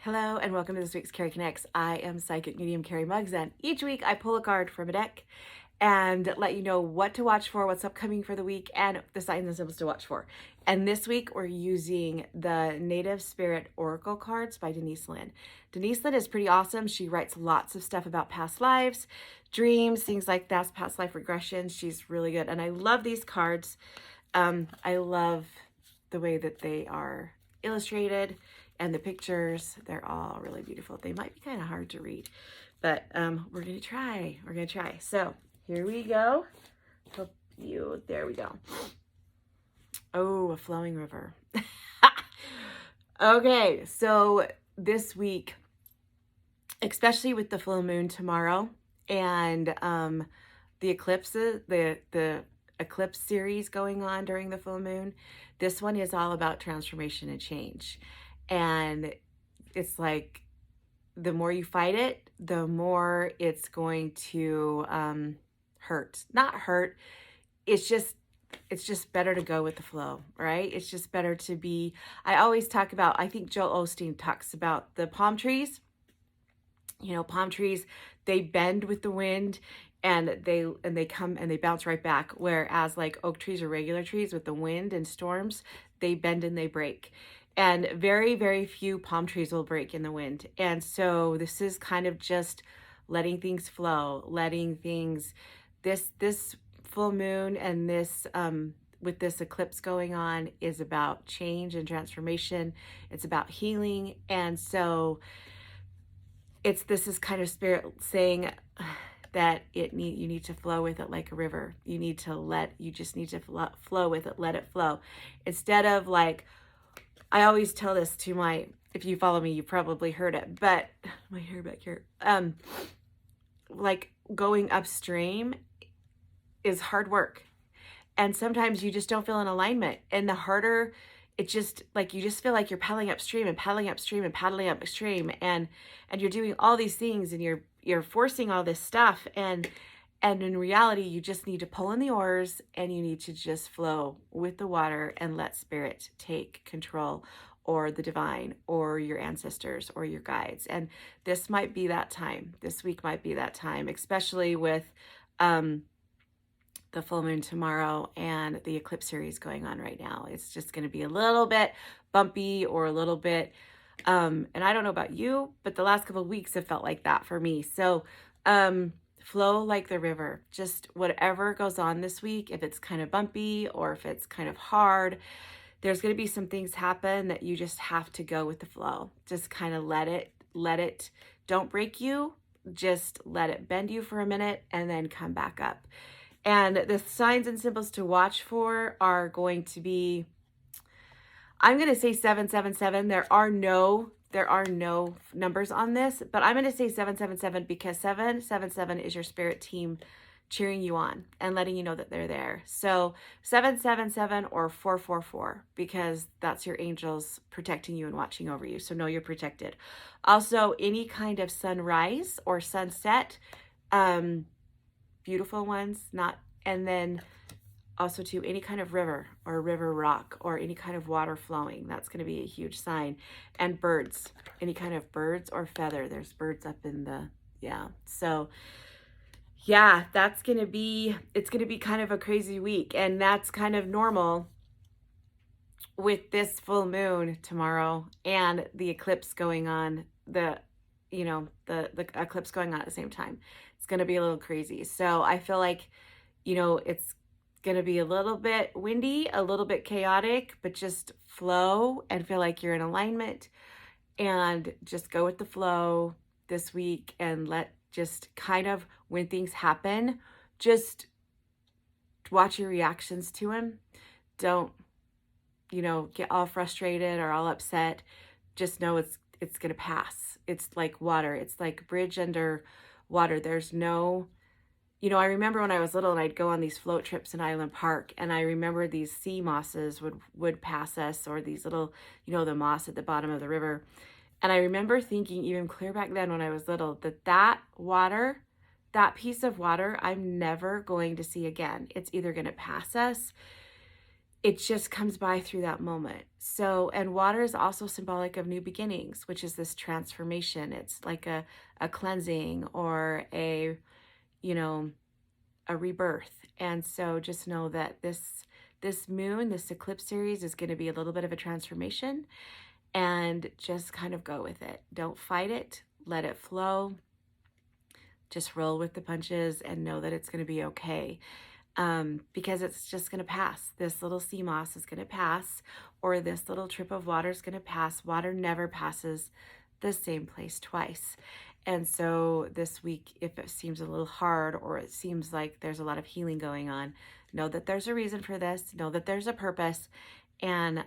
Hello and welcome to this week's Cari Connects. I am Psychic Medium Cari Muggs, and each week I pull a card from a deck and let you know what to watch for, what's upcoming for the week, and the signs and symbols to watch for. And this week we're using the Native Spirit Oracle cards by Denise Linn. Denise Linn is pretty awesome. She writes lots of stuff about past lives, dreams, things like that, past life regression. She's really good. And I love these cards. I love the way that they are illustrated and the pictures. They're all really beautiful. They might be kind of hard to read, but we're gonna try. So here we go. There we go. Oh, a flowing river. Okay, so this week, especially with the full moon tomorrow and the eclipses, the eclipse series going on during the full moon, this one is all about transformation and change. And it's like the more you fight it, the more it's going to hurt. Not hurt. It's just better to go with the flow, right? It's just better to be. I always talk about, I think Joel Osteen talks about the palm trees. You know, palm trees, they bend with the wind and they come and they bounce right back. Whereas like oak trees or regular trees with the wind and storms, they bend and they break. And very, very few palm trees will break in the wind. And so this is kind of just letting things flow, letting things, this full moon and this, with this eclipse going on is about change and transformation. It's about healing. And so this is kind of spirit saying that you need to flow with it like a river. You just need to flow with it, let it flow. Instead of like, I always tell this to if you follow me, you probably heard it, but my hair back here, like going upstream is hard work. And sometimes you just don't feel in alignment. And the harder, it just like, you just feel like you're paddling upstream and paddling upstream and paddling upstream. And you're doing all these things and you're forcing all this stuff. And in reality, you just need to pull in the oars and you need to just flow with the water and let spirit take control, or the divine or your ancestors or your guides. And this might be that time. This week might be that time, especially with the full moon tomorrow and the eclipse series going on right now. It's just going to be a little bit bumpy or a little bit, and I don't know about you, but the last couple of weeks have felt like that for me. So, flow like the river. Just whatever goes on this week, if it's kind of bumpy or if it's kind of hard, there's going to be some things happen that you just have to go with the flow. Just kind of let it, don't break you. Just let it bend you for a minute and then come back up. And the signs and symbols to watch for are going to be, I'm going to say 777. There are no numbers on this, but I'm going to say 777 because 777 is your spirit team cheering you on and letting you know that they're there. So 777 or 444, because that's your angels protecting you and watching over you. So know you're protected. Also, any kind of sunrise or sunset, beautiful ones, and then also to any kind of river or river rock or any kind of water flowing. That's going to be a huge sign. And birds, any kind of birds or feather. There's birds up in So yeah, it's going to be kind of a crazy week. And that's kind of normal with this full moon tomorrow and the eclipse going on, the eclipse going on at the same time. It's going to be a little crazy. So I feel like, it's going to be a little bit windy, a little bit chaotic, but just flow and feel like you're in alignment and just go with the flow this week and just kind of, when things happen, just watch your reactions to them. Don't, get all frustrated or all upset. Just know it's going to pass. It's like water. It's like bridge under water. There's no, I remember when I was little and I'd go on these float trips in Island Park, and I remember these sea mosses would pass us, or these little, the moss at the bottom of the river. And I remember thinking even clear back then when I was little that water, that piece of water, I'm never going to see again. It's either going to pass us it just comes by through that moment. So, and water is also symbolic of new beginnings, which is this transformation. It's like a cleansing or you know, a rebirth. And so just know that this moon, this eclipse series is going to be a little bit of a transformation, and just kind of go with it. Don't fight it. Let it flow. Just roll with the punches and know that it's going to be okay. Because it's just going to pass. This little sea moss is going to pass, or this little trip of water is going to pass. Water never passes the same place twice. And so this week, if it seems a little hard or it seems like there's a lot of healing going on, know that there's a reason for this, know that there's a purpose, and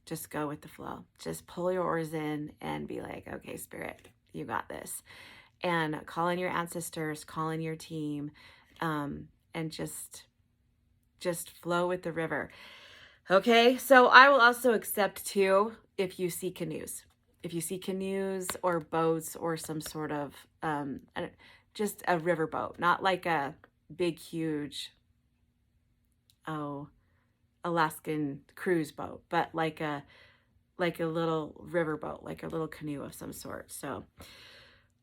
just go with the flow. Just pull your oars in and be like, okay, Spirit, you got this. And call in your ancestors, call in your team, and just flow with the river. Okay, so I will also accept too if you see canoes. If you see canoes or boats or some sort of just a river boat, not like a big, huge, Alaskan cruise boat, but like a little river boat, like a little canoe of some sort. So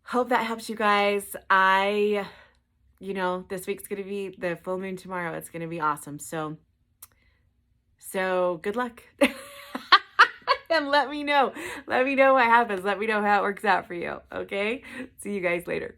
hope that helps you guys. This week's going to be the full moon tomorrow. It's going to be awesome. So good luck. And let me know what happens. Let me know how it works out for you. Okay. See you guys later.